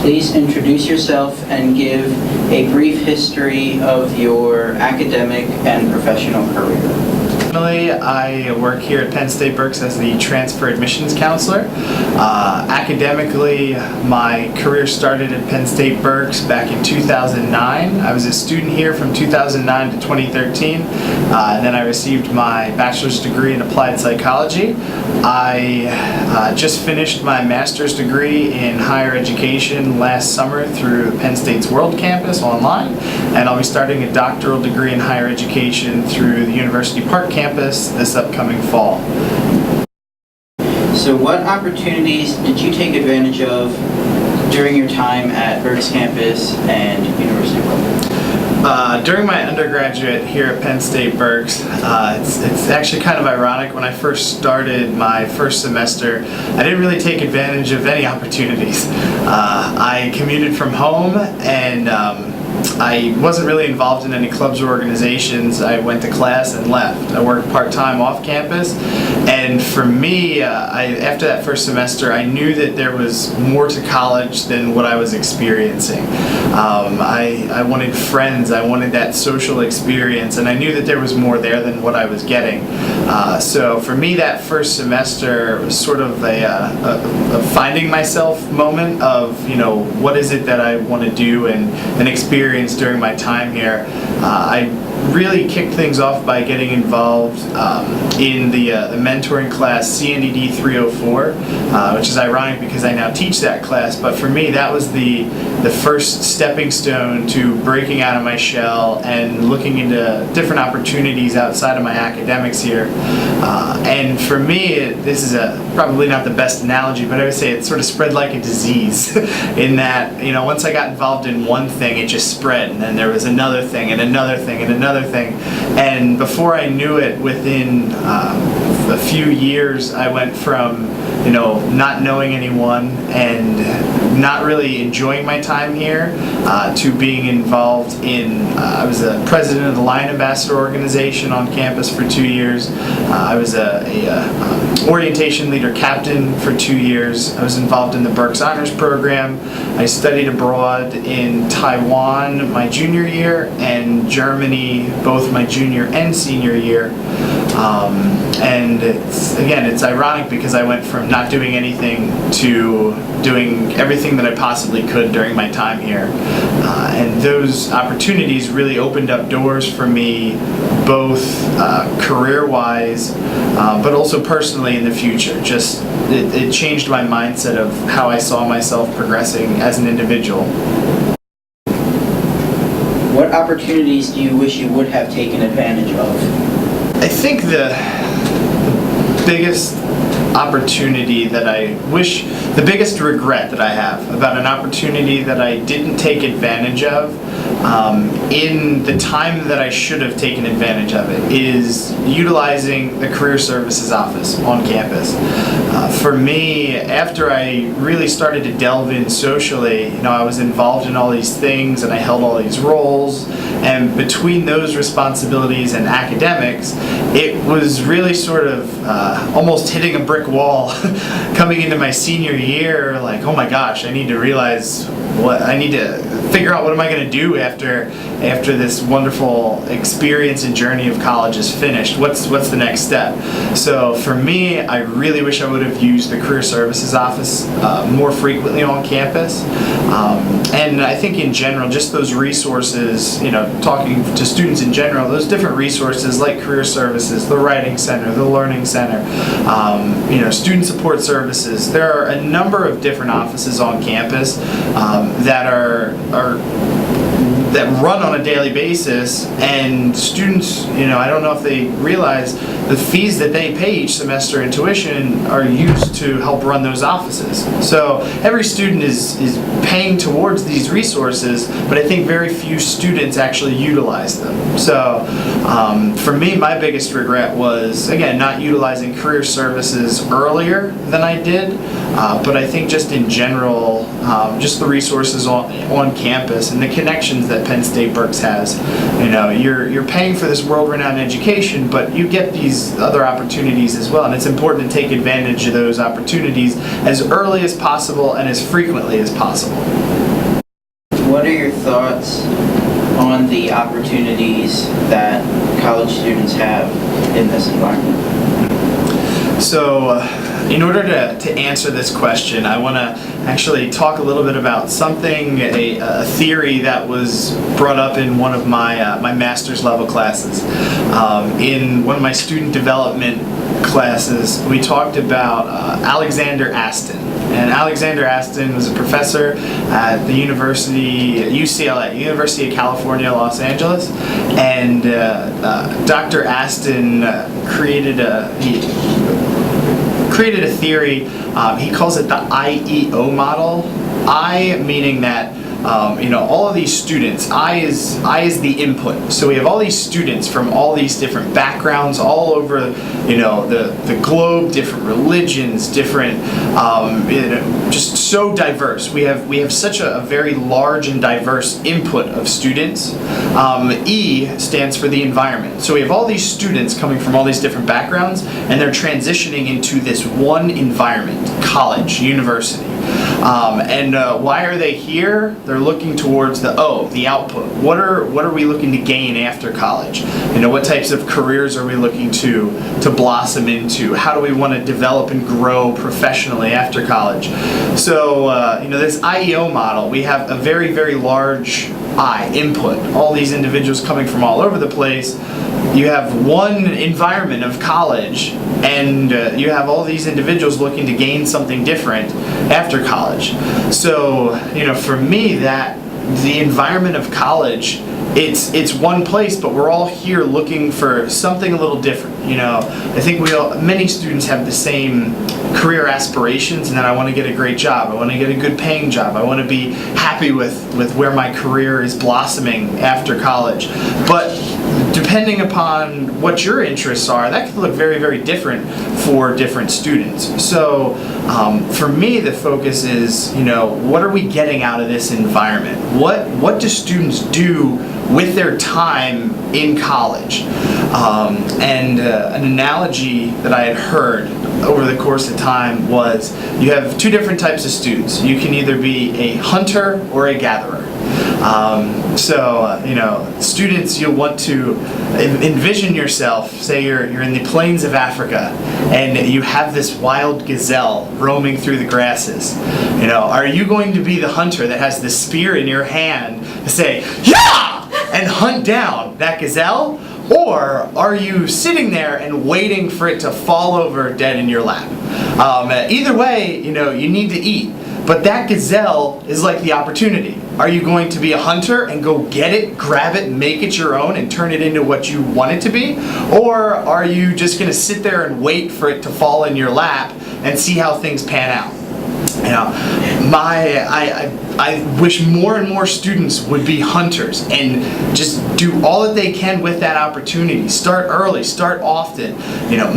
Please introduce yourself and give a brief history of your academic and professional career. I work here at Penn State Berks as the transfer admissions counselor. Academically, my career started at Penn State Berks back in 2009. I was a student here from 2009 to 2013, and then I received my bachelor's degree in applied psychology. I just finished my master's degree in higher education last summer through Penn State's World Campus online, and I'll be starting a doctoral degree in higher education through the University Park Campus this upcoming fall. So what opportunities did you take advantage of during your time at Berks campus and University World? During my undergraduate here at Penn State Berks, it's actually kind of ironic. When I first started my first semester, I didn't really take advantage of any opportunities. I commuted from home, and I wasn't really involved in any clubs or organizations. I went to class and left. I worked part-time off campus, and for me, after that first semester, I knew that there was more to college than what I was experiencing. I wanted friends, I wanted that social experience, and I knew that there was more there than what I was getting. So for me, that first semester was sort of a finding myself moment of, you know, what is it that I want to do and experience during my time here. I really kicked things off by getting involved in the mentoring class Cned 304, which is ironic because I now teach that class, but for me that was the first stepping stone to breaking out of my shell and looking into different opportunities outside of my academics here. And for me, this is probably not the best analogy, but I would say it sort of spread like a disease in that, you know, once I got involved in one thing, it just spread, and then there was another thing and another thing and another thing, and before I knew it, within a few years, I went from, you know, not knowing anyone and not really enjoying my time here to being involved in, I was a president of the Lion Ambassador organization on campus for 2 years. I was a orientation leader captain for 2 years. I was involved in the Berks Honors Program. I studied abroad in Taiwan my junior year and Germany both my junior and senior year. And it's ironic because I went from not doing anything to doing everything that I possibly could during my time here. And those opportunities really opened up doors for me, both career-wise, but also personally in the future. Just it changed my mindset of how I saw myself progressing as an individual. What opportunities do you wish you would have taken advantage of? I think the biggest opportunity that I wish, the biggest regret that I have about an opportunity that I didn't take advantage of in the time that I should have taken advantage of it is utilizing the Career Services office on campus. For me, after I really started to delve in socially, you know, I was involved in all these things and I held all these roles, and between those responsibilities and academics, it was really sort of almost hitting a brick wall coming into my senior year, like, oh my gosh, I need to realize what I need to figure out. What am I going to do after this wonderful experience and journey of college is finished? What's the next step? So for me, I really wish I would have used the Career Services office more frequently on campus. And I think in general, just those resources, you know, talking to students in general, those different resources like Career Services, the Writing Center, the Learning Center, you know, Student Support Services. There are a number of different offices on campus that run on a daily basis, and students, you know, I don't know if they realize the fees that they pay each semester in tuition are used to help run those offices. So every student is paying towards these resources, but I think very few students actually utilize them. So for me, my biggest regret was, again, not utilizing Career Services earlier than I did, but I think just in general, just the resources on campus and the connections that that Penn State Berks has. You're paying for this world-renowned education, but you get these other opportunities as well, and it's important to take advantage of those opportunities as early as possible and as frequently as possible. What are your thoughts on the opportunities that college students have in this environment? So, in order to answer this question, I want to actually talk a little bit about something, a theory that was brought up in one of my master's level classes. In one of my student development classes, we talked about Alexander Aston. And Alexander Aston was a professor at the UCLA, University of California, Los Angeles. And Dr. Aston created a theory. He calls it the IEO model. I meaning that all of these students, I is the input. So we have all these students from all these different backgrounds, all over, the globe, different religions, different, just so diverse. We have such a very large and diverse input of students. E stands for the environment. So we have all these students coming from all these different backgrounds, and they're transitioning into this one environment, college, university. Why are they here? They're looking towards the output. What are we looking to gain after college? What types of careers are we looking to blossom into? How do we want to develop and grow professionally after college? So, this IEO model, we have a very, very large I, input. All these individuals coming from all over the place. You have one environment of college, and you have all these individuals looking to gain something different after college. So, for me, that the environment of college, it's one place, but we're all here looking for something a little different. I think many students have the same career aspirations, and that I want to get a great job. I want to get a good paying job. I want to be happy with where my career is blossoming after college. But depending upon what your interests are, that can look very, very different for different students. So for me, the focus is, what are we getting out of this environment? What do students do with their time in college? An analogy that I had heard over the course of time was you have two different types of students. You can either be a hunter or a gatherer. Students, you'll want to envision yourself, say you're in the plains of Africa, and you have this wild gazelle roaming through the grasses. Are you going to be the hunter that has the spear in your hand to say, "Yeah!" and hunt down that gazelle? Or are you sitting there and waiting for it to fall over dead in your lap? Either way, you need to eat. But that gazelle is like the opportunity. Are you going to be a hunter and go get it, grab it, make it your own, and turn it into what you want it to be? Or are you just going to sit there and wait for it to fall in your lap and see how things pan out? I wish more and more students would be hunters and just do all that they can with that opportunity. Start early, start often,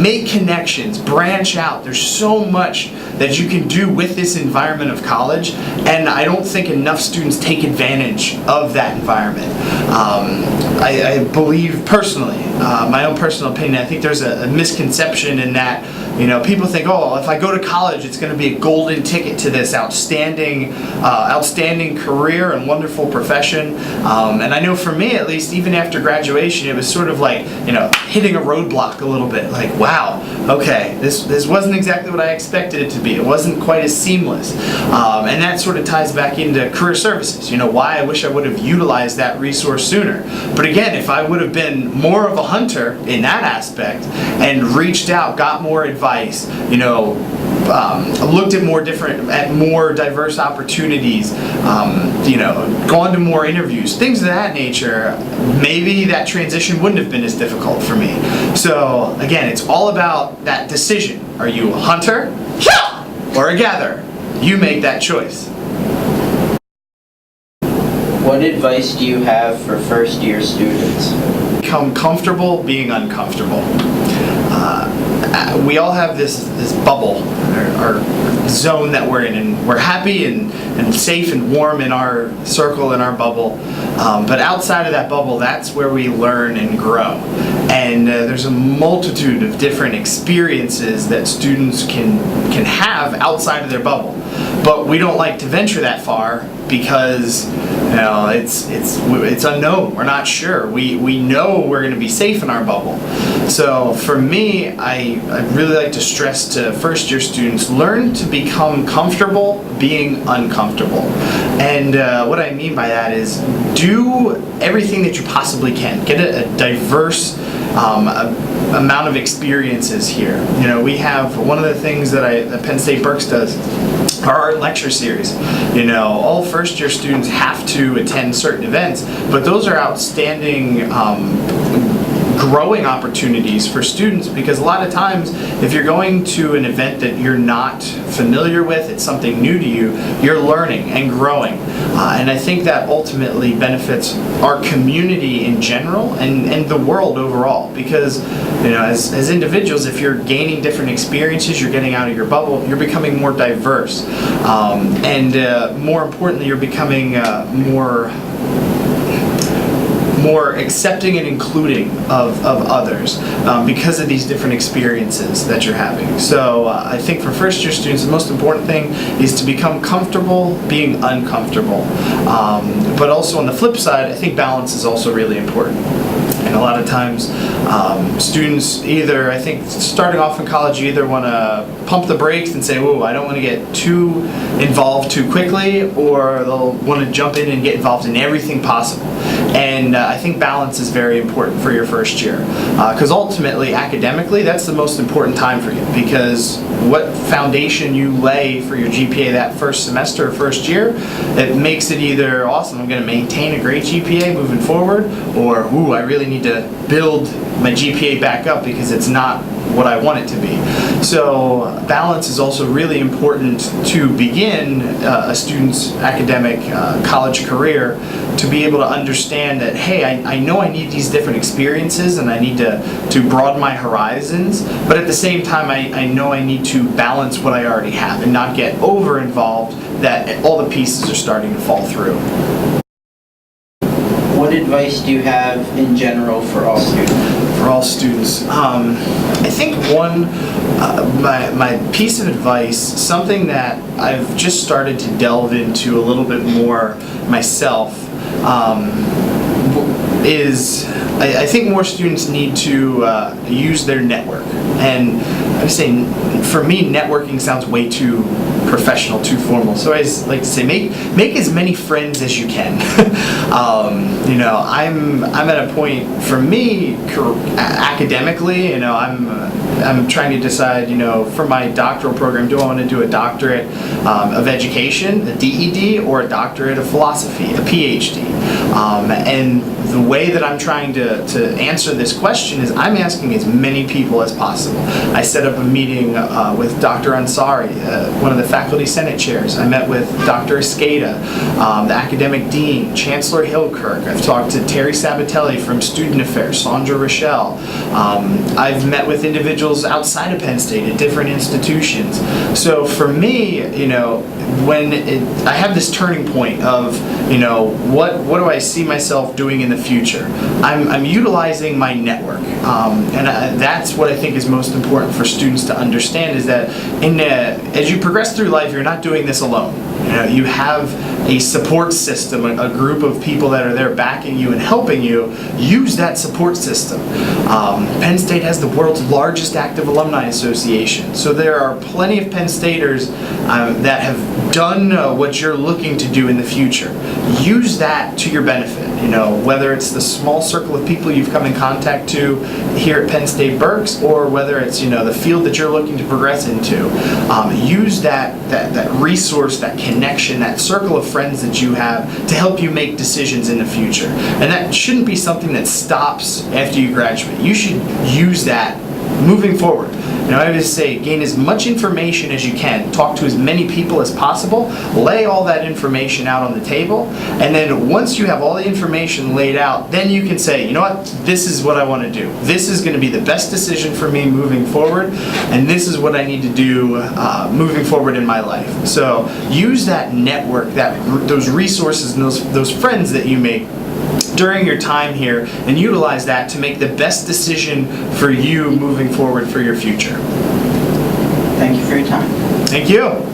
make connections, branch out. There's so much that you can do with this environment of college, and I don't think enough students take advantage of that environment. I believe personally, my own personal opinion, I think there's a misconception in that, people think, if I go to college, it's going to be a golden ticket to this outstanding career and wonderful profession. And I know for me, at least, even after graduation, it was sort of like, hitting a roadblock a little bit. Like, wow, okay, this wasn't exactly what I expected it to be. It wasn't quite as seamless. And that sort of ties back into career services. Why I wish I would have utilized that resource sooner. But again, if I would have been more of a hunter in that aspect and reached out, got more advice, looked at more diverse opportunities, gone to more interviews, things of that nature, maybe that transition wouldn't have been as difficult for me. So again, it's all about that decision. Are you a hunter or a gatherer? You make that choice. What advice do you have for first-year students? Become comfortable being uncomfortable. We all have this bubble, our zone that we're in, and we're happy and safe and warm in our circle, in our bubble. But outside of that bubble, that's where we learn and grow. And there's a multitude of different experiences that students can have outside of their bubble. But we don't like to venture that far because it's unknown. We're not sure. We know we're going to be safe in our bubble. So for me, I really like to stress to first-year students, learn to become comfortable being uncomfortable. And what I mean by that is do everything that you possibly can. Get a diverse amount of experiences here. We have one of the things that Penn State Berks does, our art lecture series. All first-year students have to attend certain events, but those are outstanding growing opportunities for students, because a lot of times if you're going to an event that you're not familiar with, it's something new to you, you're learning and growing. And I think that ultimately benefits our community in general and the world overall, because as individuals, if you're gaining different experiences, you're getting out of your bubble, you're becoming more diverse. And more importantly, you're becoming more accepting and including of others because of these different experiences that you're having. So I think for first-year students, the most important thing is to become comfortable being uncomfortable. But also on the flip side, I think balance is also really important. And a lot of times, students either, I think starting off in college, you either want to pump the brakes and say, "Whoa, I don't want to get too involved too quickly," or they'll want to jump in and get involved in everything possible. And I think balance is very important for your first year, because ultimately, academically, that's the most important time for you, because what foundation you lay for your GPA that first semester or first year, it makes it either awesome, I'm going to maintain a great GPA moving forward, or ooh, I really need to build my GPA back up because it's not what I want it to be. So balance is also really important to begin a student's academic college career, to be able to understand that, hey, I know I need these different experiences and I need to broaden my horizons, but at the same time I know I need to balance what I already have and not get over involved that all the pieces are starting to fall through. What advice do you have in general for all students? For all students, I think my piece of advice, something that I've just started to delve into a little bit more myself, is I think more students need to use their network. And I'm saying, for me, networking sounds way too professional, too formal. So I just like to say, make as many friends as you can. I'm at a point, for me, academically, I'm trying to decide, for my doctoral program, do I want to do a doctorate of education, a DED, or a doctorate of philosophy, a PhD? And the way that I'm trying to answer this question is I'm asking as many people as possible. I set up a meeting with Dr. Ansari, one of the faculty senate chairs. I met with Dr. Escada, the academic dean, Chancellor Hillkirk. I've talked to Terry Sabatelli from Student Affairs, Sandra Rochelle. I've met with individuals outside of Penn State at different institutions. So for me, when I have this turning point of, what do I see myself doing in the future? I'm utilizing my network, and that's what I think is most important for students to understand, is that as you progress through life, you're not doing this alone. You have a support system, a group of people that are there backing you and helping you. Use that support system. Penn State has the world's largest active alumni association, so there are plenty of Penn Staters that have done what you're looking to do in the future. Use that to your benefit. Whether it's the small circle of people you've come in contact to here at Penn State Berks, or whether it's the field that you're looking to progress into. Use that resource, that connection, that circle of friends that you have to help you make decisions in the future. And that shouldn't be something that stops after you graduate. You should use that moving forward. I always say gain as much information as you can, talk to as many people as possible, lay all that information out on the table, and then once you have all the information laid out, then you can say, you know what, this is what I want to do. This is going to be the best decision for me moving forward, and this is what I need to do moving forward in my life. So use that network, those resources and those friends that you make during your time here, and utilize that to make the best decision for you moving forward for your future. Thank you for your time. Thank you.